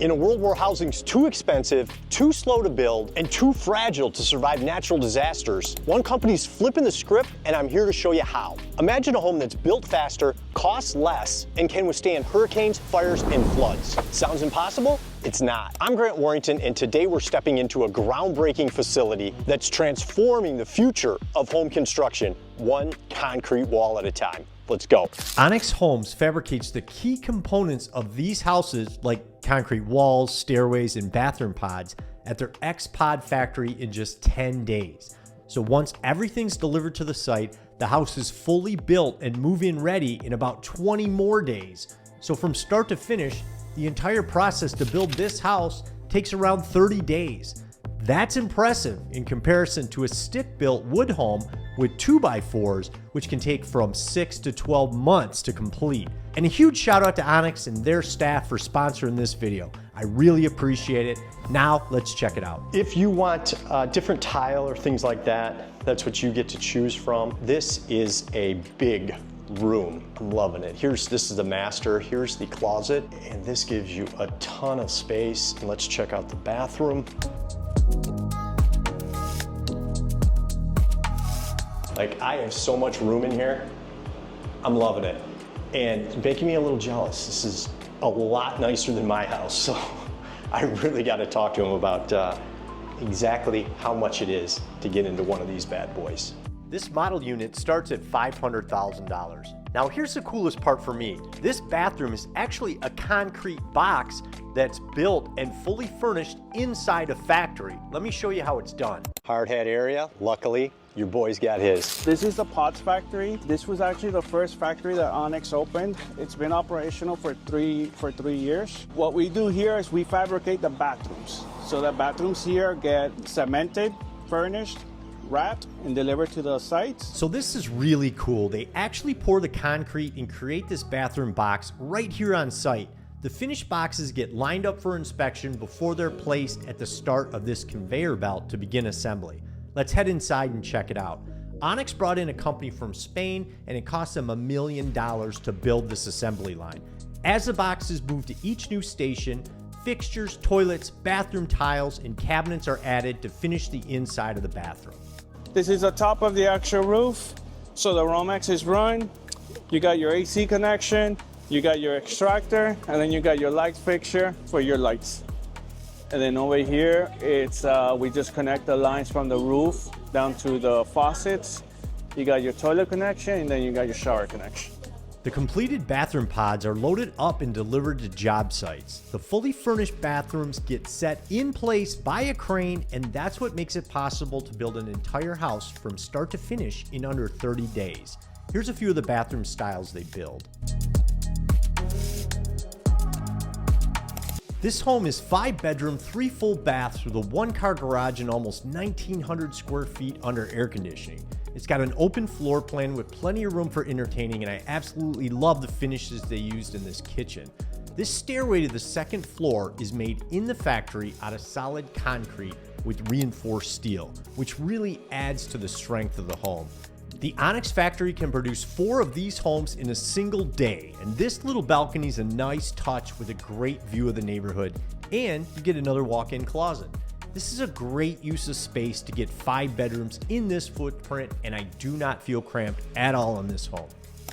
In a world where housing's too expensive, too slow to build, and too fragile to survive natural disasters, one company's flipping the script, and I'm here to show you how. Imagine a home that's built faster, costs less, and can withstand hurricanes, fires, and floods. Sounds impossible? It's not. I'm Grant Warrington, and today we're stepping into a groundbreaking facility that's transforming the future of home construction, one concrete wall at a time. Let's go. ONX Homes fabricates the key components of these houses like concrete walls, stairways, and bathroom pods at their X-Pod factory in just 10 days. So once everything's delivered to the site, the house is fully built and move-in ready in about 20 more days. So from start to finish, the entire process to build this house takes around 30 days. That's impressive in comparison to a stick-built wood home with 2x4s, which can take from 6 to 12 months to complete. And a huge shout out to ONX and their staff for sponsoring this video. I really appreciate it. Now let's check it out. If you want different tile or things like that, that's what you get to choose from. This is a big room. I'm loving it. This is the master, here's the closet, and this gives you a ton of space. And let's check out the bathroom. Like, I have so much room in here. I'm loving it. And making me a little jealous. This is a lot nicer than my house. So I really got to talk to him about exactly how much it is to get into one of these bad boys. This model unit starts at $500,000. Now here's the coolest part for me. This bathroom is actually a concrete box that's built and fully furnished inside a factory. Let me show you how it's done. Hard hat area, luckily, your boy's got his. This is the pots factory. This was actually the first factory that ONX opened. It's been operational for three years. What we do here is we fabricate the bathrooms. So the bathrooms here get cemented, furnished, wrapped, and delivered to the sites. So this is really cool. They actually pour the concrete and create this bathroom box right here on site. The finished boxes get lined up for inspection before they're placed at the start of this conveyor belt to begin assembly. Let's head inside and check it out. ONX brought in a company from Spain, and it cost them $1 million to build this assembly line. As the boxes move to each new station, fixtures, toilets, bathroom tiles, and cabinets are added to finish the inside of the bathroom. This is the top of the actual roof. So the Romex is run. You got your AC connection, you got your extractor, and then you got your light fixture for your lights. And then over here, it's we just connect the lines from the roof down to the faucets. You got your toilet connection, and then you got your shower connection. The completed bathroom pods are loaded up and delivered to job sites. The fully furnished bathrooms get set in place by a crane, and that's what makes it possible to build an entire house from start to finish in under 30 days. Here's a few of the bathroom styles they build. This home is 5-bedroom, 3 full baths with a 1-car garage and almost 1,900 square feet under air conditioning. It's got an open floor plan with plenty of room for entertaining, and I absolutely love the finishes they used in this kitchen. This stairway to the second floor is made in the factory out of solid concrete with reinforced steel, which really adds to the strength of the home. The ONX factory can produce 4 of these homes in a single day, and this little balcony is a nice touch with a great view of the neighborhood, and you get another walk-in closet. This is a great use of space to get 5 bedrooms in this footprint, and I do not feel cramped at all in this home.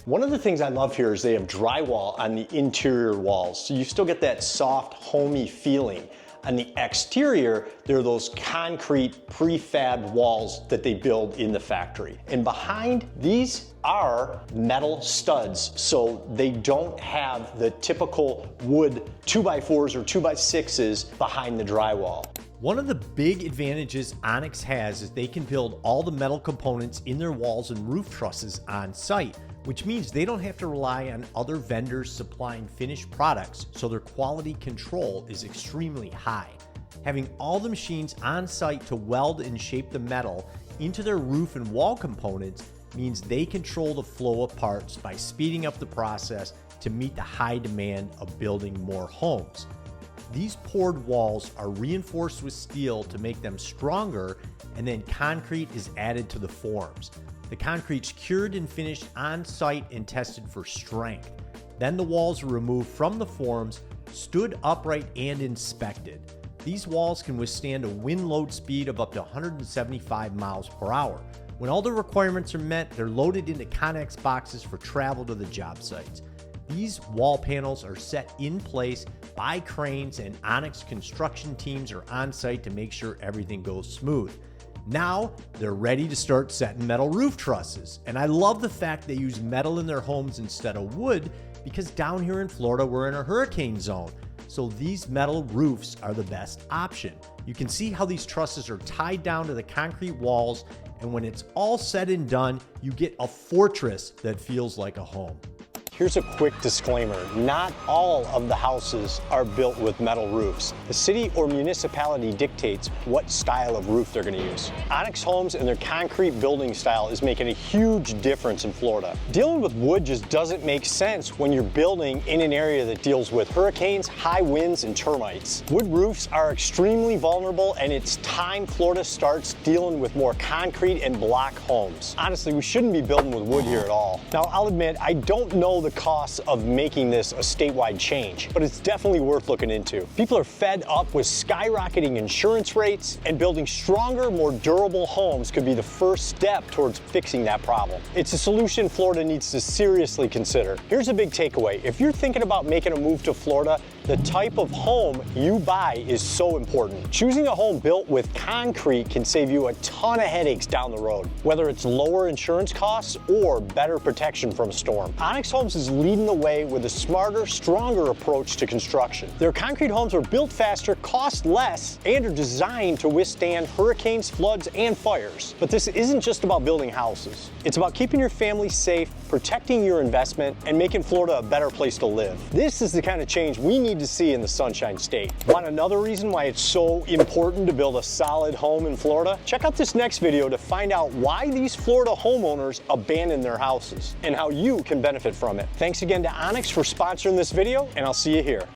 One of the things I love here is they have drywall on the interior walls, so you still get that soft, homey feeling. On the exterior, there are those concrete prefab walls that they build in the factory. And behind these are metal studs, so they don't have the typical wood 2x4s or 2x6s behind the drywall. One of the big advantages ONX has is they can build all the metal components in their walls and roof trusses on site, which means they don't have to rely on other vendors supplying finished products, so their quality control is extremely high. Having all the machines on site to weld and shape the metal into their roof and wall components means they control the flow of parts by speeding up the process to meet the high demand of building more homes. These poured walls are reinforced with steel to make them stronger, and then concrete is added to the forms. The concrete's cured and finished on site and tested for strength. Then the walls are removed from the forms, stood upright and inspected. These walls can withstand a wind load speed of up to 175 miles per hour. When all the requirements are met, they're loaded into Connex boxes for travel to the job sites. These wall panels are set in place by cranes, and ONX construction teams are on site to make sure everything goes smooth. Now they're ready to start setting metal roof trusses. And I love the fact they use metal in their homes instead of wood, because down here in Florida, we're in a hurricane zone. So these metal roofs are the best option. You can see how these trusses are tied down to the concrete walls, and when it's all said and done, you get a fortress that feels like a home. Here's a quick disclaimer. Not all of the houses are built with metal roofs. The city or municipality dictates what style of roof they're gonna use. ONX Homes and their concrete building style is making a huge difference in Florida. Dealing with wood just doesn't make sense when you're building in an area that deals with hurricanes, high winds, and termites. Wood roofs are extremely vulnerable, and it's time Florida starts dealing with more concrete and block homes. Honestly, we shouldn't be building with wood here at all. Now, I'll admit, I don't know the costs of making this a statewide change, but it's definitely worth looking into. People are fed up with skyrocketing insurance rates, and building stronger, more durable homes could be the first step towards fixing that problem. It's a solution Florida needs to seriously consider. Here's a big takeaway. If you're thinking about making a move to Florida, the type of home you buy is so important. Choosing a home built with concrete can save you a ton of headaches down the road, whether it's lower insurance costs or better protection from a storm. ONX Homes is leading the way with a smarter, stronger approach to construction. Their concrete homes are built faster, cost less, and are designed to withstand hurricanes, floods, and fires. But this isn't just about building houses. It's about keeping your family safe, protecting your investment, and making Florida a better place to live. This is the kind of change we need to see in the Sunshine State. Want another reason why it's so important to build a solid home in Florida? Check out this next video to find out why these Florida homeowners abandon their houses and how you can benefit from it. Thanks again to ONX for sponsoring this video, and I'll see you here.